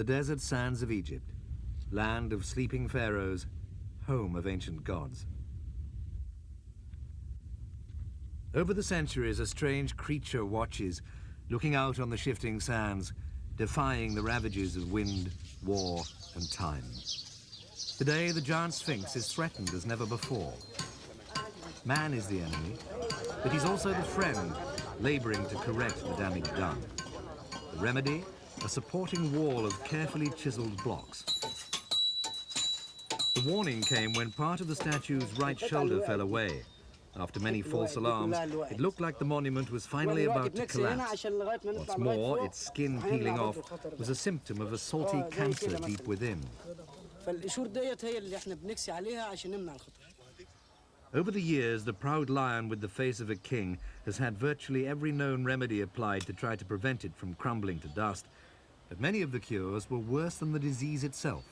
the desert sands of Egypt, land of sleeping pharaohs, home of ancient gods. Over the centuries, a strange creature watches, looking out on the shifting sands, defying the ravages of wind, war, and time. Today, the giant Sphinx is threatened as never before. Man is the enemy, but he's also the friend, laboring to correct the damage done. The remedy? A supporting wall of carefully chiseled blocks. The warning came when part of the statue's right shoulder fell away. After many false alarms, it looked like the monument was finally about to collapse. What's more, its skin peeling off was a symptom of a salty cancer deep within. Over the years, the proud lion with the face of a king has had virtually every known remedy applied to try to prevent it from crumbling to dust. But many of the cures were worse than the disease itself.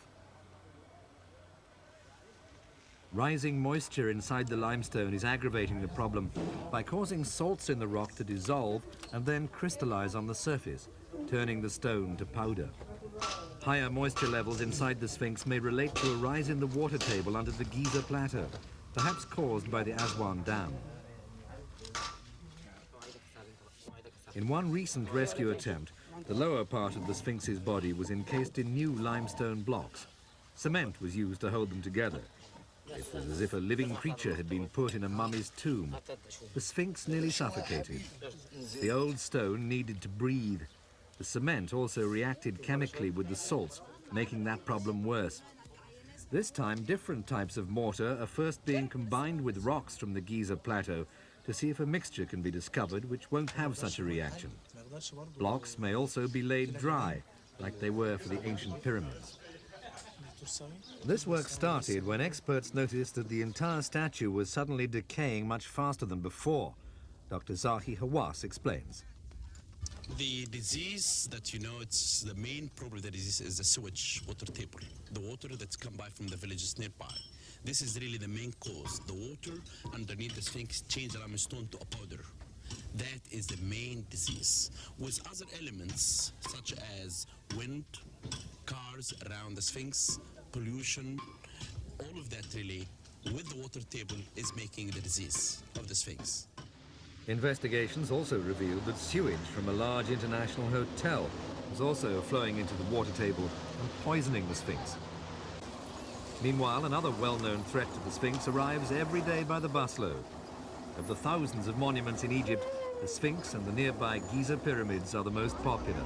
Rising moisture inside the limestone is aggravating the problem by causing salts in the rock to dissolve and then crystallize on the surface, turning the stone to powder. Higher moisture levels inside the Sphinx may relate to a rise in the water table under the Giza Plateau, perhaps caused by the Aswan Dam. In one recent rescue attempt, the lower part of the Sphinx's body was encased in new limestone blocks. Cement was used to hold them together. It was as if a living creature had been put in a mummy's tomb. The Sphinx nearly suffocated. The old stone needed to breathe. The cement also reacted chemically with the salts, making that problem worse. This time, different types of mortar are first being combined with rocks from the Giza Plateau to see if a mixture can be discovered which won't have such a reaction. Blocks may also be laid dry, like they were for the ancient pyramids. This work started when experts noticed that the entire statue was suddenly decaying much faster than before. Dr. Zahi Hawass explains. The disease that it's the main problem of the disease is the sewage water table, the water that's come by from the villages nearby. This is really the main cause. The water underneath the Sphinx changed the limestone to a powder. That is the main disease. With other elements such as wind, cars around the Sphinx, pollution, all of that really, with the water table, is making the disease of the Sphinx. Investigations also revealed that sewage from a large international hotel was also flowing into the water table and poisoning the Sphinx. Meanwhile, another well-known threat to the Sphinx arrives every day by the busload. Of the thousands of monuments in Egypt, the Sphinx and the nearby Giza pyramids are the most popular.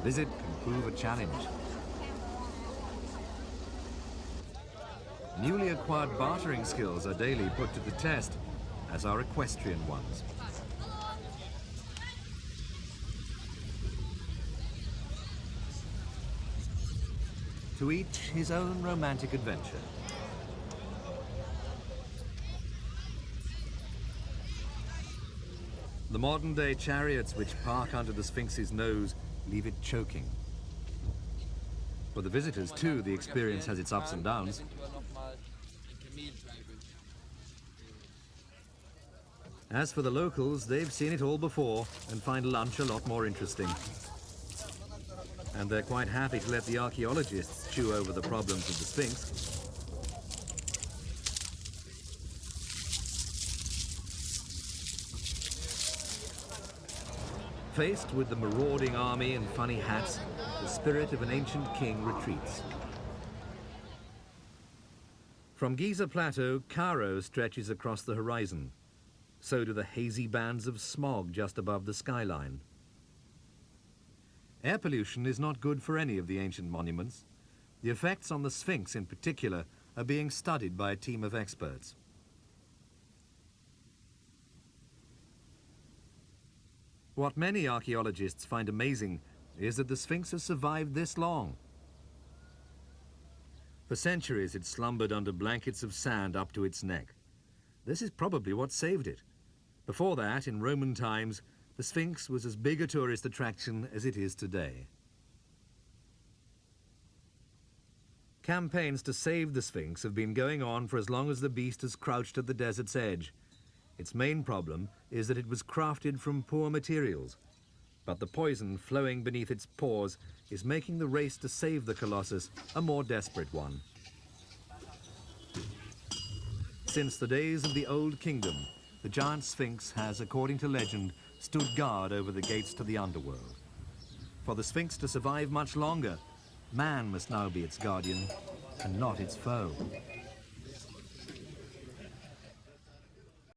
A visit can prove a challenge. Newly acquired bartering skills are daily put to the test, as are equestrian ones. To each his own romantic adventure. The modern-day chariots which park under the Sphinx's nose leave it choking. For the visitors, too, the experience has its ups and downs. As for the locals, they've seen it all before and find lunch a lot more interesting. And they're quite happy to let the archaeologists chew over the problems of the Sphinx. Faced with the marauding army and funny hats, the spirit of an ancient king retreats. From Giza Plateau, Cairo stretches across the horizon. So do the hazy bands of smog just above the skyline. Air pollution is not good for any of the ancient monuments. The effects on the Sphinx in particular are being studied by a team of experts. What many archaeologists find amazing is that the Sphinx has survived this long. For centuries it slumbered under blankets of sand up to its neck. This is probably what saved it. Before that, in Roman times, the Sphinx was as big a tourist attraction as it is today. Campaigns to save the Sphinx have been going on for as long as the beast has crouched at the desert's edge. Its main problem is that it was crafted from poor materials. But the poison flowing beneath its pores is making the race to save the Colossus a more desperate one. Since the days of the Old Kingdom, the giant Sphinx has, according to legend, stood guard over the gates to the underworld. For the Sphinx to survive much longer, man must now be its guardian and not its foe.